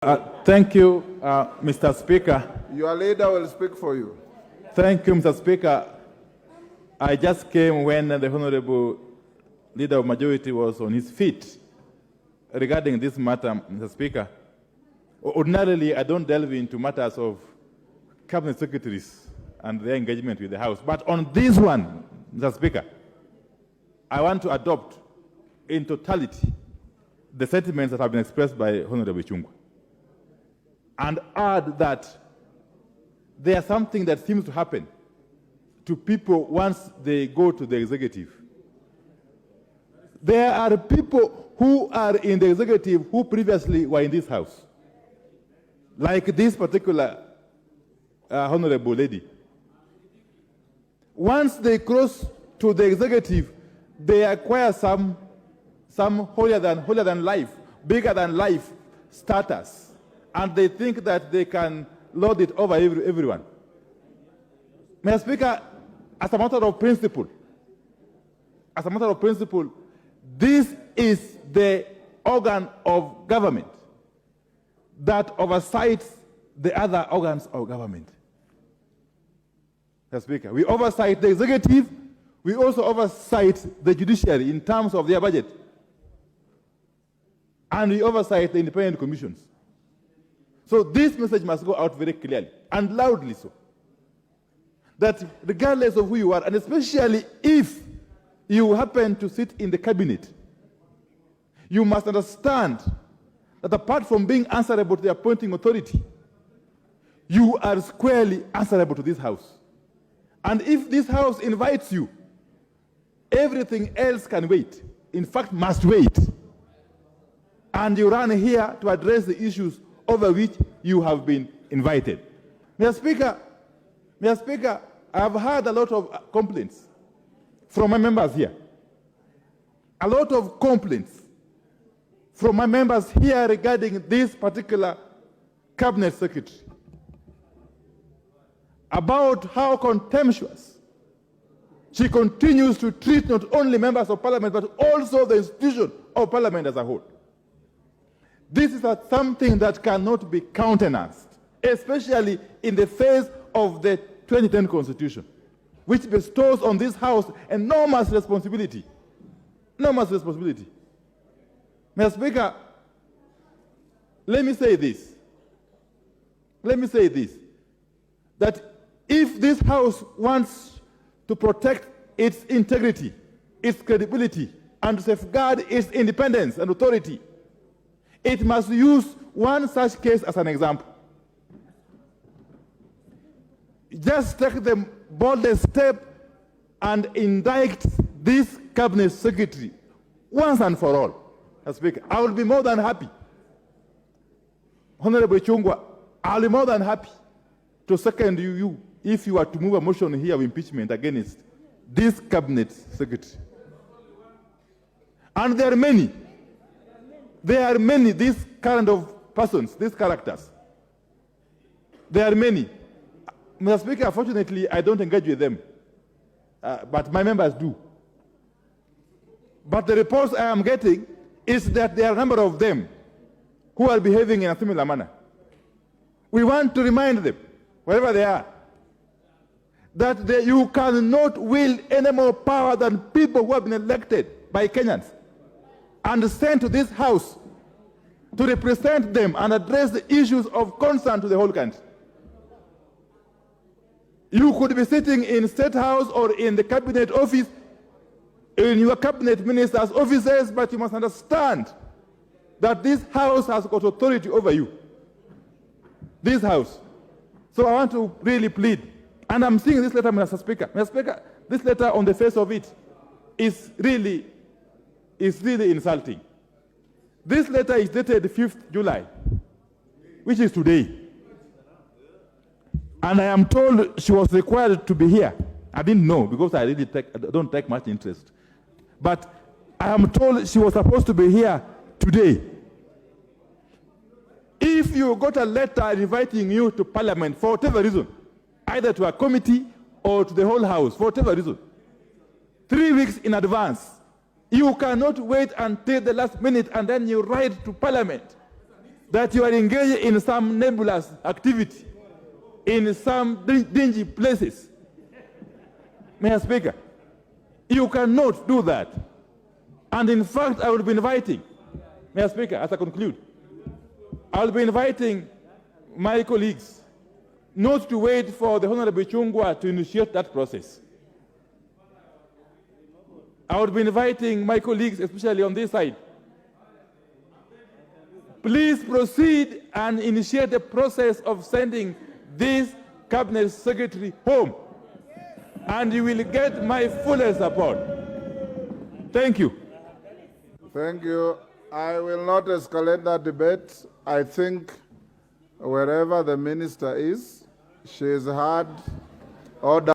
Thank you, Mr. Speaker. Your leader will speak for you. Thank you, Mr. Speaker. I just came when the Honorable Leader of Majority was on his feet regarding this matter, Mr. Speaker. Ordinarily, I don't delve into matters of cabinet secretaries and their engagement with the House. But on this one, Mr. Speaker, I want to adopt in totality the sentiments that have been expressed by Honorable Chungwa and add that there's something that seems to happen to people once they go to the executive. There are people who are in the executive who previously were in this house, like this particular honorable lady. Once they cross to the executive, they acquire some holier than life, bigger than life status, and they think that they can lord it over everyone. Mr. Speaker, as a matter of principle, this is the organ of government that oversees the other organs of government. Mr. Speaker, we oversight the executive, we also oversight the judiciary in terms of their budget, and we oversight the independent commissions. So this message must go out very clearly and loudly so, that regardless of who you are, and especially if you happen to sit in the cabinet, you must understand that apart from being answerable to the appointing authority, you are squarely answerable to this House. And if this House invites you, everything else can wait. In fact, must wait. And you run here to address the issues over which you have been invited. Mr. Speaker, I have heard a lot of complaints from my members here. A lot of complaints from my members here regarding this particular cabinet secretary about how contemptuous she continues to treat not only members of parliament but also the institution of parliament as a whole. This is something that cannot be countenanced, especially in the face of the 2010 Constitution, which bestows on this House enormous responsibility. Enormous responsibility. Mr. Speaker, let me say this, that if this House wants to protect its integrity, its credibility, and to safeguard its independence and authority, it must use one such case as an example. Just take the boldest step and indict this cabinet secretary once and for all. Mr. Speaker, I will be more than happy. Honorable Chungwa, I will be more than happy to second you if you are to move a motion here of impeachment against this cabinet secretary. And there are many. There are many, these kind of persons, these characters. There are many. Mr. Speaker, unfortunately, I don't engage with them, but my members do. But the reports I am getting is that there are a number of them who are behaving in a similar manner. We want to remind them, wherever they are, that you cannot wield any more power than people who have been elected by Kenyans and sent to this House to represent them and address the issues of concern to the whole country. You could be sitting in State House or in the cabinet office, in your cabinet minister's offices, but you must understand that this House has got authority over you. This House. So I want to really plead, and I'm seeing this letter, Mr. Speaker. Mr. Speaker, this letter on the face of it is really insulting. This letter is dated 5th July, which is today. And I am told she was required to be here. I didn't know because I don't take much interest. But I am told she was supposed to be here today. If you got a letter inviting you to Parliament for whatever reason, either to a committee or to the whole House, for whatever reason, 3 weeks in advance, you cannot wait until the last minute and then you ride to Parliament that you are engaged in some nebulous activity, in some dingy places. Mr. Speaker, you cannot do that. And in fact, I will be inviting, Mr. Speaker, as I conclude, I will be inviting my colleagues not to wait for the Honorable Chungwa to initiate that process. I would be inviting my colleagues, especially on this side, please proceed and initiate the process of sending this cabinet secretary home, and you will get my full support. Thank you. Thank you. I will not escalate that debate. I think wherever the minister is, she has had order.